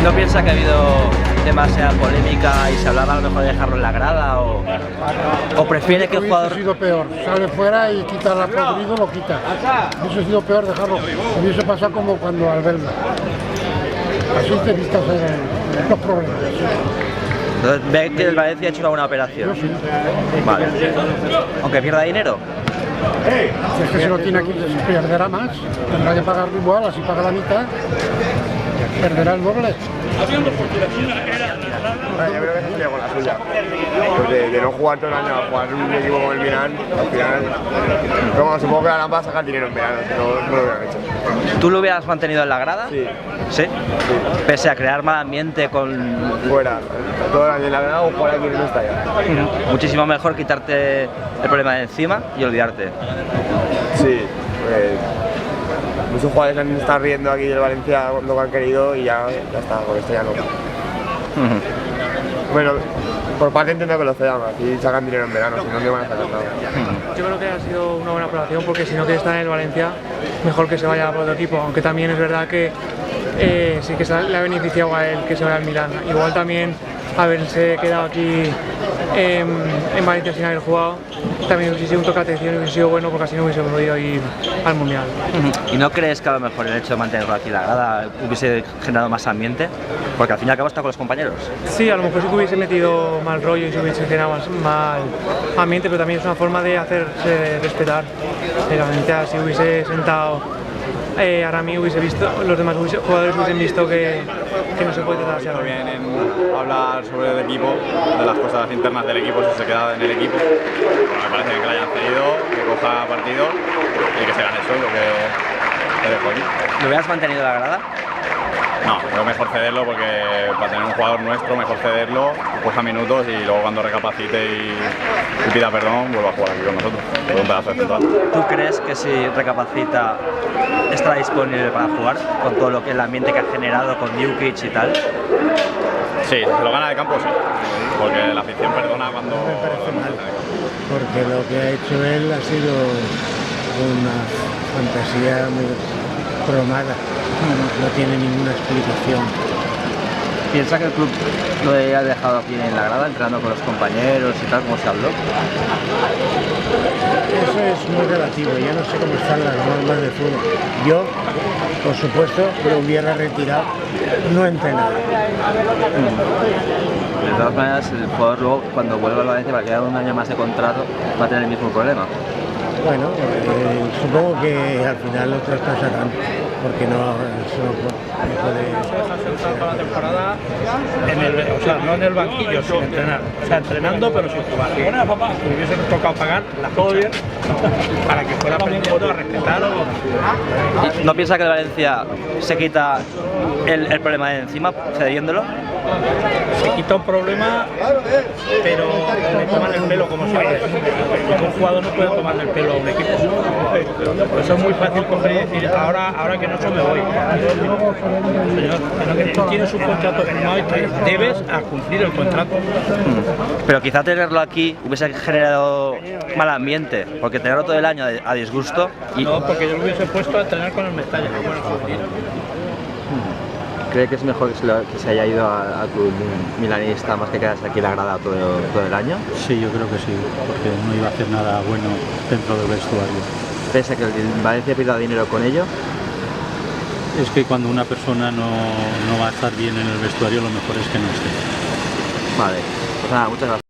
¿No piensa que ha habido demasiada polémica y se hablaba a lo mejor de dejarlo en la grada o prefiere que el jugador... Hubiese sido peor, sale fuera y quita la podrido, lo quita. Hubiese sido peor dejarlo, hubiese pasado como cuando Albelda. Así te vistas los problemas. Entonces, ¿ve que el Valencia ha hecho una buena operación? Yo sí. Vale. Aunque pierda dinero. Es que si lo tiene aquí perderá más, tendrá que pagar igual, así paga la mitad, perderá el doble. Yo creo que se sería con la suya. Pues de no jugar todo el año a jugar un equipo como el Milán, al final. Pero bueno, supongo que ahora va a sacar dinero en verano, no lo hubieran hecho. ¿Tú lo hubieras mantenido en la grada? Sí. ¿Sí? Pese a crear mal ambiente con... Fuera, todo el año en la grada o jugar aquí en un estadio. Muchísimo mejor quitarte el problema de encima y olvidarte. Sí, muchos jugadores han estado riendo aquí del Valencia lo que han querido y ya está, con esto ya no. Bueno, por parte entiendo que lo cedan, aquí sacan dinero en verano, si no, no van a sacar nada. Yo creo que ha sido una buena aprobación porque si no quiere estar en el Valencia, mejor que se vaya por otro equipo, aunque también es verdad que sí que le ha beneficiado a él que se vaya al Milán. Igual también haberse quedado aquí en Valencia sin haber jugado, también hubiese sido un toque de atención y hubiese sido bueno porque así no hubiese podido ir al Mundial. ¿Y no crees que a lo mejor el hecho de mantenerlo aquí en la grada hubiese generado más ambiente? Porque al fin y al cabo está con los compañeros. Sí, a lo mejor sí que hubiese metido mal rollo y se hubiese generado mal ambiente, pero también es una forma de hacerse respetar. Realmente así hubiese sentado Arami, hubiese visto, los demás jugadores hubiesen visto que no se puede tratar así. Bien en hablar sobre el equipo, de las cosas internas del equipo, si se queda en el equipo. Me parece bien que le hayan cedido, que coja partido y que se gane el sueldo que dejó aquí. ¿Lo hubieras mantenido en la grada? No, creo mejor cederlo porque para tener un jugador nuestro, mejor cederlo, que coja minutos y luego cuando recapacite y pida perdón, vuelva a jugar aquí con nosotros, con un pedazo de central. ¿Tú crees que si recapacita estará disponible para jugar con todo lo que el ambiente que ha generado con Jukic y tal? Sí, si lo gana de campo sí, porque la afición perdona cuando... Me parece mal, porque lo que ha hecho él ha sido una fantasía muy cromada, no tiene ninguna explicación. ¿Piensa que el club lo haya dejado aquí en la grada, entrenando con los compañeros y tal, como se habló? Eso es muy relativo, ya no sé cómo están las normas de fútbol. Yo, por supuesto, lo hubiera retirado, no entrenar. De todas maneras, el jugador luego, cuando vuelva al Valencia, va a quedar un año más de contrato, va a tener el mismo problema. Bueno, supongo que al final lo traspasarán, porque no puede... Para la temporada, no en el banquillo, sin entrenar, entrenando pero sin jugar. Me hubiese tocado pagar la ficha para que fuera aprendiendo a respetar. ¿No piensa que el Valencia se quita el problema de encima, cediéndolo? Se quita un problema, pero le toman el pelo como siempre. Porque un jugador no puede tomarle el pelo a un equipo. Pues eso es muy fácil coger y decir, ahora que no se me voy. Señor, que tú tienes un contrato firmado y te debes a cumplir el contrato. Pero quizá tenerlo aquí hubiese generado mal ambiente, porque tenerlo todo el año a disgusto... No, porque yo lo hubiese puesto a entrenar con el Mestalla. ¿Cree que es mejor que se haya ido a tu milanista más que quedarse aquí en la grada todo el año? Sí, yo creo que sí, porque no iba a hacer nada bueno dentro del vestuario. ¿Pese a que el Valencia pida dinero con ello? Es que cuando una persona no va a estar bien en el vestuario, lo mejor es que no esté. Vale, pues nada, muchas gracias.